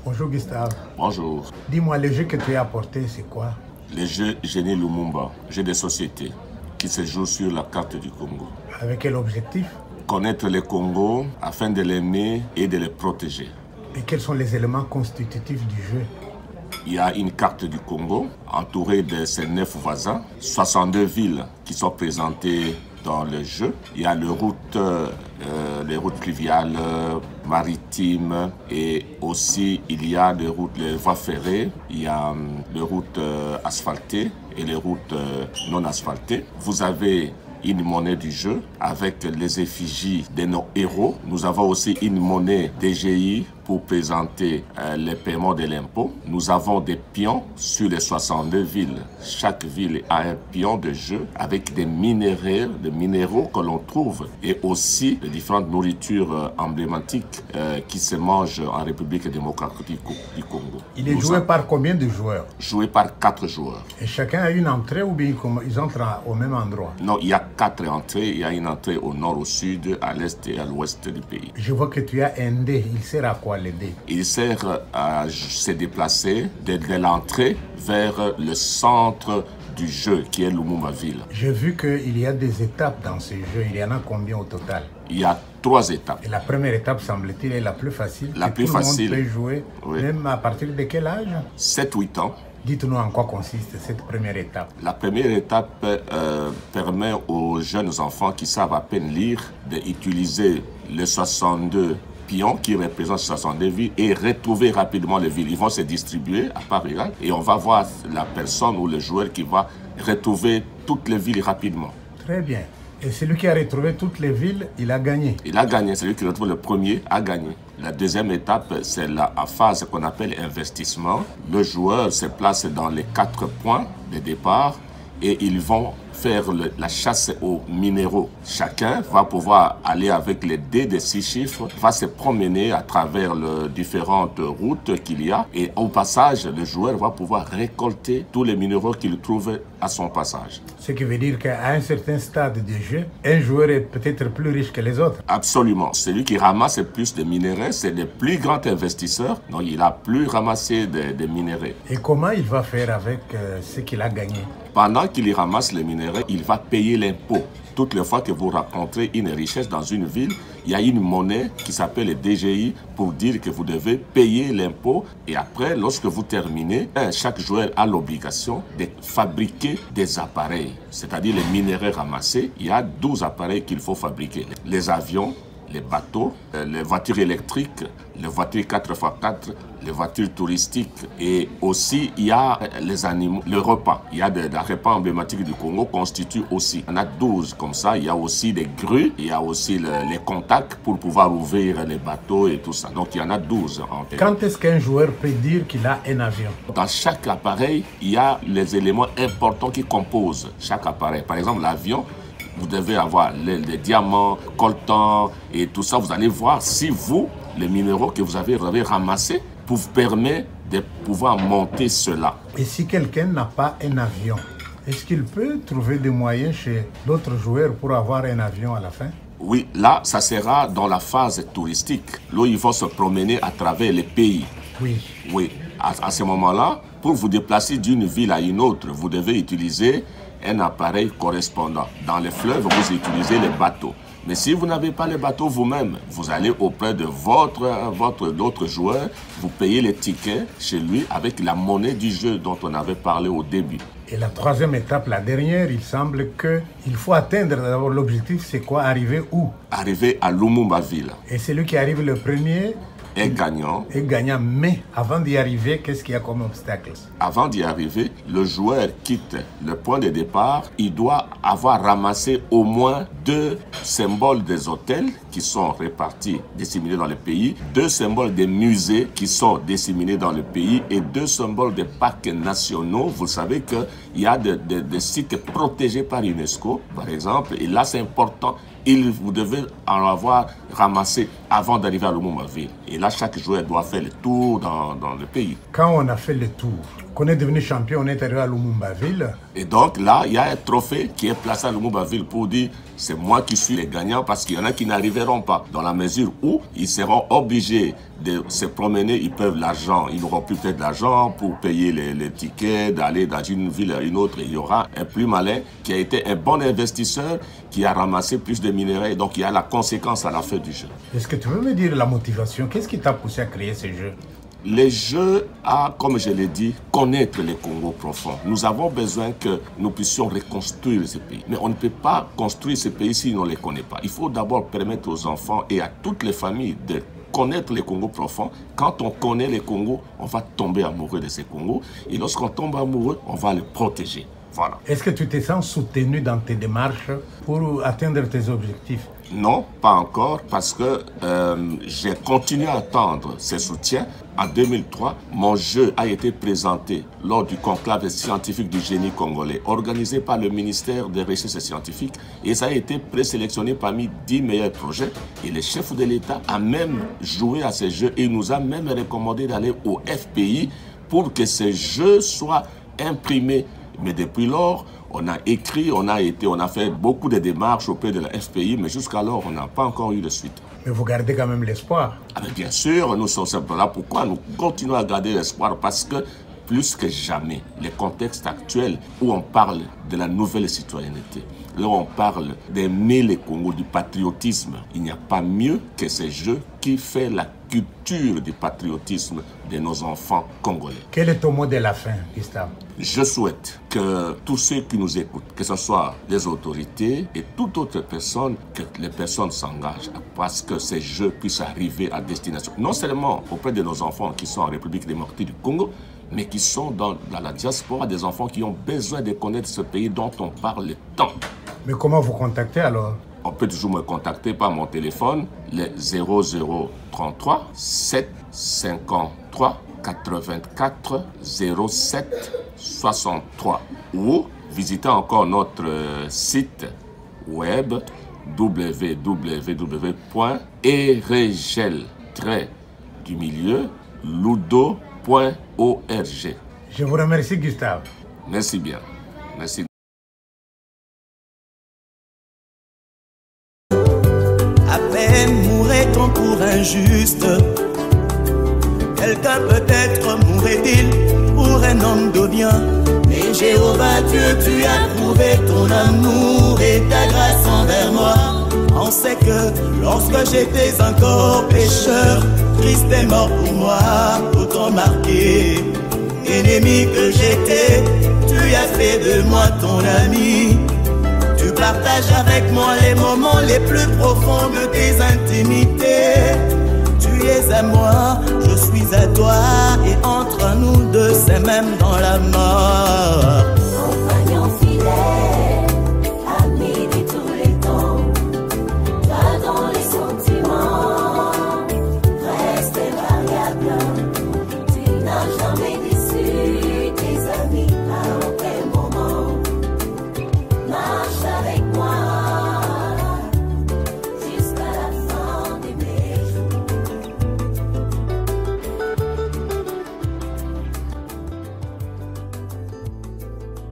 Bonjour Gustave. Bonjour. Dis-moi, le jeu que tu as apporté, c'est quoi? Le jeu Génie Lumumba, jeu de société, qui se joue sur la carte du Congo. Avec quel objectif? Connaître le Congo afin de l'aimer et de le protéger. Et quels sont les éléments constitutifs du jeu? Il y a une carte du Congo entourée de ses 9 voisins, 62 villes qui sont présentées dans le jeu. Il y a les routes fluviales, maritimes et aussi il y a les voies ferrées, il y a les routes asphaltées et les routes non asphaltées. Vous avez une monnaie du jeu avec les effigies de nos héros. Nous avons aussi une monnaie DGI pour présenter les paiements de l'impôt. Nous avons des pions sur les 62 villes. Chaque ville a un pion de jeu avec des minéraux que l'on trouve et aussi les différentes nourritures emblématiques qui se mangent en République démocratique du Congo. Il est joué par combien de joueurs? Joué par 4 joueurs. Et chacun a une entrée ou bien ils entrent au même endroit? Non, il y a 4 entrées. Il y a une entrée au nord, au sud, à l'est et à l'ouest du pays. Je vois que tu as un dé. Il sert à quoi le dé? Il sert à se déplacer de l'entrée vers le centre du jeu qui est Lumumba-Ville. J'ai vu qu'il y a des étapes dans ce jeu. Il y en a combien au total? Il y a 3 étapes. Et la première étape, semble-t-il, est la plus facile. La plus facile. Tout le monde peut jouer, oui. Même à partir de quel âge? 7-8 ans. Dites-nous en quoi consiste cette première étape. La première étape permet aux jeunes enfants qui savent à peine lire d'utiliser les 62 pions qui représentent 62 villes et retrouver rapidement les villes. Ils vont se distribuer à part égale et on va voir la personne ou le joueur qui va retrouver toutes les villes rapidement. Très bien. Et celui qui a retrouvé toutes les villes, il a gagné. Il a gagné. Celui qui retrouve le premier a gagné. La deuxième étape, c'est la phase qu'on appelle investissement. Le joueur se place dans les 4 points de départ et ils vont faire la chasse aux minéraux. Chacun va pouvoir aller avec les dés de 6 chiffres, va se promener à travers les différentes routes qu'il y a et au passage, le joueur va pouvoir récolter tous les minéraux qu'il trouve à son passage. Ce qui veut dire qu'à un certain stade du jeu, un joueur est peut-être plus riche que les autres. Absolument. Celui qui ramasse plus de minéraux, c'est le plus grand investisseur, donc il a plus ramassé de minéraux. Et comment il va faire avec ce qu'il a gagné? Pendant qu'il y ramasse les minéraux, il va payer l'impôt. Toutes les fois que vous rencontrez une richesse dans une ville, il y a une monnaie qui s'appelle le DGI pour dire que vous devez payer l'impôt. Et après, lorsque vous terminez, chaque joueur a l'obligation de fabriquer des appareils. C'est-à-dire les minéraux ramassés, il y a 12 appareils qu'il faut fabriquer. Les avions, les bateaux, les voitures électriques, les voitures 4x4, les voitures touristiques et aussi il y a les animaux, le repas. Il y a des repas emblématiques du Congo constituent aussi. Il y en a 12 comme ça. Il y a aussi des grues, il y a aussi les contacts pour pouvoir ouvrir les bateaux et tout ça. Donc il y en a 12 en fait. Quand est-ce qu'un joueur peut dire qu'il a un avion? Dans chaque appareil, il y a les éléments importants qui composent chaque appareil. Par exemple, l'avion, vous devez avoir les diamants, coltan et tout ça. Vous allez voir si vous, les minéraux que vous avez ramassés, vous permettent de pouvoir monter cela. Et si quelqu'un n'a pas un avion, est-ce qu'il peut trouver des moyens chez d'autres joueurs pour avoir un avion à la fin? Oui, là, ça sera dans la phase touristique. Là, ils vont se promener à travers les pays. Oui. Oui, à ce moment-là, pour vous déplacer d'une ville à une autre, vous devez utiliser un appareil correspondant. Dans les fleuves, vous utilisez les bateaux. Mais si vous n'avez pas les bateaux vous-même, vous allez auprès de d'autres joueurs, vous payez les tickets chez lui avec la monnaie du jeu dont on avait parlé au début. Et la troisième étape, la dernière, il semble qu'il faut atteindre d'abord l'objectif, c'est quoi? Arriver où? Arriver à Lumumba-Ville. Et celui qui arrive le premier est gagnant. Est gagnant, mais avant d'y arriver, qu'est-ce qu'il y a comme obstacle? Avant d'y arriver, le joueur quitte le point de départ. Il doit avoir ramassé au moins 2 symboles des hôtels qui sont répartis, disséminés dans le pays, 2 symboles des musées qui sont disséminés dans le pays et 2 symboles des parcs nationaux. Vous savez qu'il y a des sites protégés par UNESCO, par exemple, et là c'est important. Vous devez en avoir ramassé avant d'arriver à Lumumba-Ville. Et là, chaque joueur doit faire le tour dans le pays. Quand on a fait le tour, qu'on est devenu champion, on est arrivé à Lumumba-Ville. Et donc là, il y a un trophée qui est placé à Lumumba-Ville pour dire c'est moi qui suis les gagnants, parce qu'il y en a qui n'arriveront pas, dans la mesure où ils seront obligés de se promener, ils peuvent l'argent, ils n'auront plus peut-être l'argent pour payer les tickets, d'aller dans une ville à une autre. Il y aura un plus malin qui a été un bon investisseur, qui a ramassé plus de minerais, donc il y a la conséquence à la fin du jeu. Est-ce que tu veux me dire la motivation? Qu'est-ce qui t'a poussé à créer ce jeu? Les jeux à, comme je l'ai dit, connaître les Congos profonds. Nous avons besoin que nous puissions reconstruire ce pays. Mais on ne peut pas construire ce pays si on ne les connaît pas. Il faut d'abord permettre aux enfants et à toutes les familles de connaître les Congos profonds. Quand on connaît les Congos, on va tomber amoureux de ces Congos. Et lorsqu'on tombe amoureux, on va les protéger. Voilà. Est-ce que tu te sens soutenu dans tes démarches pour atteindre tes objectifs? Non, pas encore, parce que j'ai continué à attendre ces soutiens. En 2003, mon jeu a été présenté lors du conclave scientifique du génie congolais, organisé par le ministère des Recherches scientifiques, et ça a été présélectionné parmi 10 meilleurs projets. Et le chef de l'État a même joué à ces jeux et nous a même recommandé d'aller au FPI pour que ces jeux soient imprimés. Mais depuis lors, on a écrit, on a fait beaucoup de démarches auprès de la FPI, mais jusqu'alors, on n'a pas encore eu de suite. Mais vous gardez quand même l'espoir. Ah, mais bien sûr, nous sommes simplement là. Pourquoi nous continuons à garder l'espoir? Parce que plus que jamais, le contexte actuel où on parle de la nouvelle citoyenneté, là où on parle d'aimer le Congo, du patriotisme, il n'y a pas mieux que ces jeux qui fait la culture du patriotisme de nos enfants congolais. Quel est ton mot de la fin, Gustave? Je souhaite que tous ceux qui nous écoutent, que ce soit les autorités et toute autre personne, que les personnes s'engagent parce que ces jeux puissent arriver à destination, non seulement auprès de nos enfants qui sont en République démocratique du Congo, mais qui sont dans la diaspora, des enfants qui ont besoin de connaître ce pays dont on parle tant. Mais comment vous contacter alors? On peut toujours me contacter par mon téléphone, le 0033 753 84 07 63, ou visiter encore notre site web www.eregel-ludo.org. Je vous remercie, Gustave. Merci bien. Merci. À peine mourrait-on pour un juste. Quelqu'un peut-être mourrait-il pour un homme de bien. Mais Jéhovah Dieu, tu as prouvé ton amour et ta grâce envers moi. On sait que lorsque j'étais encore pécheur, Christ est mort pour moi, autant marqué. Ennemi que j'étais, tu as fait de moi ton ami. Tu partages avec moi les moments les plus profonds de tes intimités. Tu es à moi, je suis à toi, et entre nous deux, c'est même dans la mort.